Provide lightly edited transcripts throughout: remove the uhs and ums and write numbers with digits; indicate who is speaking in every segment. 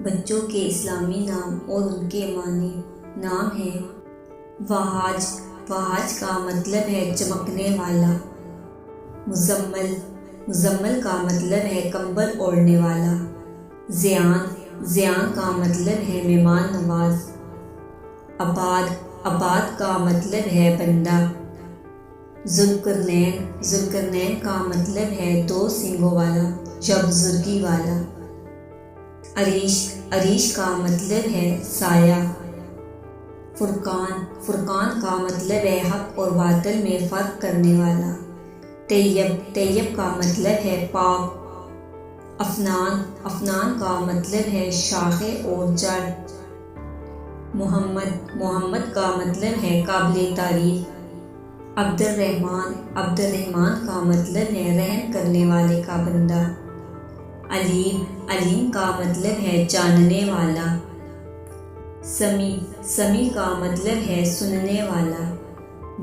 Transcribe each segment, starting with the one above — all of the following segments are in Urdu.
Speaker 1: بچوں کے اسلامی نام اور ان کے معنی نام ہیں وہاج، وہاج کا مطلب ہے چمکنے والا۔ مزمل، مزمل کا مطلب ہے کمبل اوڑھنے والا۔ زیان، زیان کا مطلب ہے مہمان نواز۔ عباد، عباد کا مطلب ہے بندہ۔ ذوالقرنین، ذوالقرنین کا مطلب ہے دو سینگوں والا یا بزرگی والا۔ عریش، عریش کا مطلب ہے سایہ۔ فرقان، فرقان کا مطلب ہے حق اور باطل میں فرق کرنے والا۔ طیب، طیب کا مطلب ہے پاک۔ افنان، افنان کا مطلب ہے شاخیں اور جڑ۔ محمد، محمد کا مطلب ہے قابل تعریف۔ عبد الرحمن، عبد الرحمن کا مطلب ہے رحم کرنے والے کا بندہ۔ علیم، علیم کا مطلب ہے جاننے والا۔ سمیع، سمیع کا مطلب ہے سننے والا۔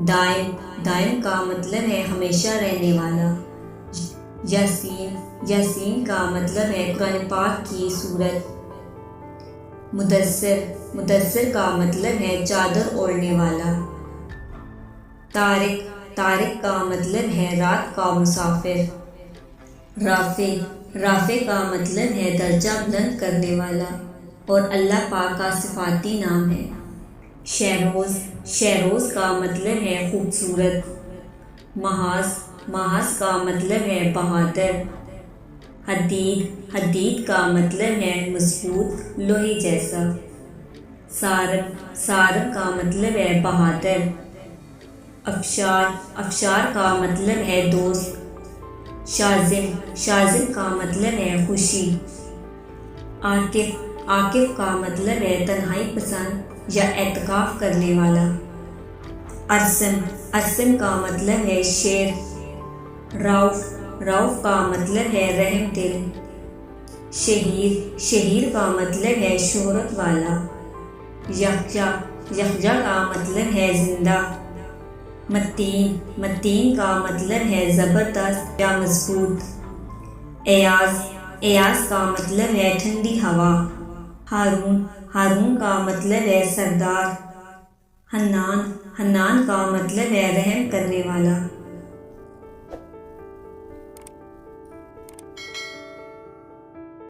Speaker 1: دائم، دائم کا مطلب ہے ہمیشہ رہنے والا۔ یاسین، یاسین کا مطلب ہے قرآن پاک کی سورت۔ مدثر، مدثر کا مطلب ہے چادر اوڑھنے والا۔ طارق، طارق کا مطلب ہے رات کا مسافر۔ رافع، رافع کا مطلب ہے درجہ بلند کرنے والا اور اللہ پاک کا صفاتی نام ہے۔ شہروز، شہروز کا مطلب ہے خوبصورت۔ محاذ، محاذ کا مطلب ہے بہادر۔ حدید، حدید کا مطلب ہے مضبوط لوہے جیسا۔ سارب، سارب کا مطلب ہے بہادر۔ افشار، افشار کا مطلب ہے دوست۔ شازم، شازم کا مطلب ہے خوشی۔ عاکف، عاکف کا مطلب ہے تنہائی پسند یا اعتکاف کرنے والا۔ ارسم، ارسم کا مطلب ہے شیر۔ رؤف، رؤف کا مطلب ہے رحم دل۔ شہیر، شہیر کا مطلب ہے شہرت والا۔ یخجا، یخجا کا مطلب ہے زندہ۔ متین، متین کا مطلب ہے زبردست یا مضبوط۔ ایاز، ایاز کا مطلب ہے ٹھنڈی ہوا۔ ہارون، ہارون کا مطلب ہے سردار۔ حنان، حنان کا مطلب ہے رحم کرنے والا۔